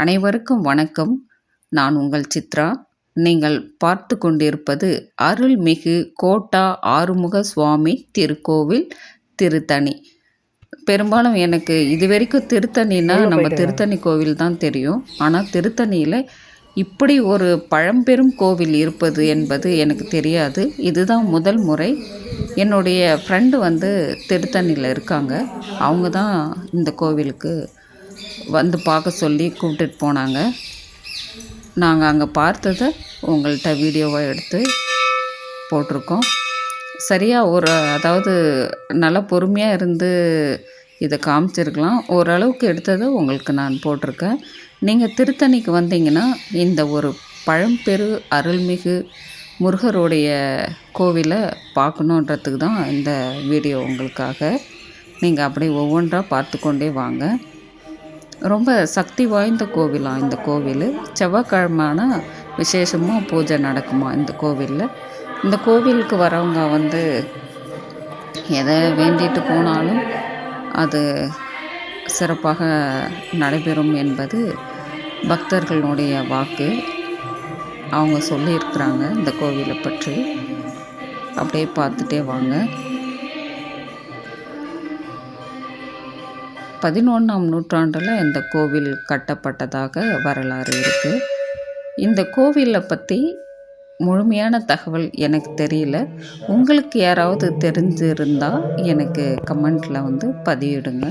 அனைவருக்கும் வணக்கம். நான் உங்கள் சித்ரா. நீங்கள் பார்த்து கொண்டிருப்பது அருள்மிகு கோட்டா ஆறுமுக சுவாமி திருக்கோவில் திருத்தணி. பெரும்பாலும் எனக்கு இதுவரைக்கும் திருத்தணின்னா நம்ம திருத்தணி கோவில் தான் தெரியும். ஆனால் திருத்தணியில் இப்படி ஒரு பழம்பெரும் கோவில் இருப்பது என்பது எனக்கு தெரியாது. இதுதான் முதல் முறை. என்னுடைய ஃப்ரெண்டு திருத்தணியில் இருக்காங்க. அவங்க தான் இந்த கோவிலுக்கு பார்க்க சொல்லி கூப்பிட்டுட்டு போனாங்க. நாங்கள் அங்கே பார்த்ததை உங்கள்கிட்ட வீடியோவாக எடுத்து போட்டிருக்கோம். சரியாக அதாவது நல்லா பொறுமையாக இருந்து இதை காமிச்சிருக்கலாம். ஓரளவுக்கு எடுத்ததை உங்களுக்கு நான் போட்டிருக்கேன். நீங்கள் திருத்தணிக்கு வந்தீங்கன்னா இந்த ஒரு பழம்பெரு அருள்மிகு முருகருடைய கோவிலை பார்க்கணுன்றதுக்கு தான் இந்த வீடியோ உங்களுக்காக. நீங்கள் அப்படியே ஒவ்வொன்றா பார்த்து கொண்டே வாங்க. ரொம்ப சக்தி வாய்ந்த கோவிலாம் இந்த கோவில். செவ்வாய்க்கிழமான விசேஷமாக பூஜை நடக்குமா இந்த கோவிலில். இந்த கோவிலுக்கு வரவங்க எதை வேண்டிட்டு போனாலும் அது சிறப்பாக நடைபெறும் என்பது பக்தர்களுடைய வாக்கு. அவங்க சொல்லியிருக்கிறாங்க இந்த கோவிலை பற்றி. அப்படியே பார்த்துட்டே வாங்க. 11ஆம் நூற்றாண்டில் இந்த கோவில் கட்டப்பட்டதாக வரலாறு இருக்குது. இந்த கோவிலை பற்றி முழுமையான தகவல் எனக்கு தெரியல. உங்களுக்கு யாராவது தெரிஞ்சிருந்தால் எனக்கு கமெண்ட்டில் பதிவிடுங்க.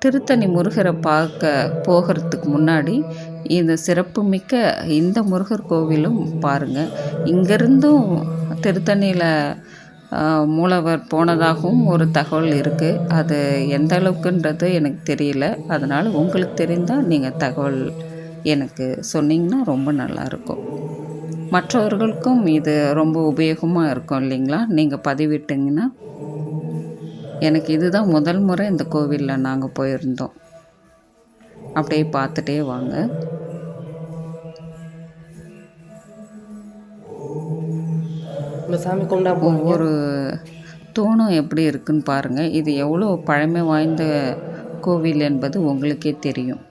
திருத்தணி முருகரை பார்க்க போகிறதுக்கு முன்னாடி இந்த சிறப்புமிக்க இந்த முருகர் கோவிலும் பாருங்கள். இங்கேருந்தும் திருத்தணியில் மூலவர் போனதாகவும் ஒரு தகவல் இருக்குது. அது எந்த அளவுக்குன்றது எனக்கு தெரியல. அதனால் உங்களுக்கு தெரிந்தால் நீங்கள் தகவல் எனக்கு சொன்னீங்கன்னா ரொம்ப நல்லாயிருக்கும். மற்றவர்களுக்கும் இது ரொம்ப உபயோகமாக இருக்கும் இல்லைங்களா? நீங்கள் பதிவிட்டிங்கன்னா. எனக்கு இதுதான் முதல் முறை இந்த கோவிலில் நாங்கள் போயிருந்தோம். அப்படியே பார்த்துட்டே வாங்க. சாமி கொண்டா ஒவ்வொரு தூணும் எப்படி இருக்குன்னு பாருங்கள். இது எவ்வளோ பழமை வாய்ந்த கோவில் என்பது உங்களுக்கே தெரியும்.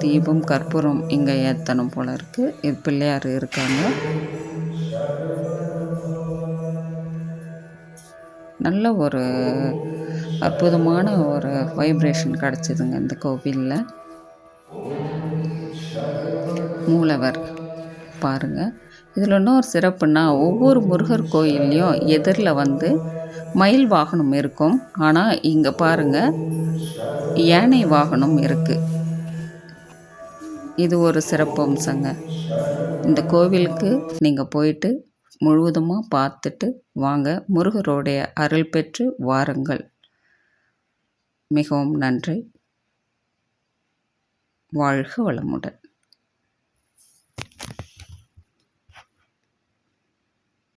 தீபம் கற்பூரம் இங்கே ஏற்றணும் போல இருக்குது. இது பிள்ளையார் இருக்காங்க. நல்ல ஒரு அற்புதமான ஒரு வைப்ரேஷன் கிடச்சிதுங்க இந்த கோவிலில். மூலவர் பாருங்கள். இதில் இன்னொரு சிறப்புன்னா ஒவ்வொரு முருகர் கோயில்லையும் எதிரில் மயில் வாகனம் இருக்கும். ஆனால் இங்கே பாருங்கள் யானை வாகனம் இருக்குது. இது ஒரு சிறப்பு அம்சங்க. இந்த கோவிலுக்கு நீங்கள் போயிட்டு முழுவதுமாக பார்த்துட்டு வாங்க. முருகருடைய அருள் பெற்று வாருங்கள். மிகவும் நன்றி. வாழ்க வளமுடன்.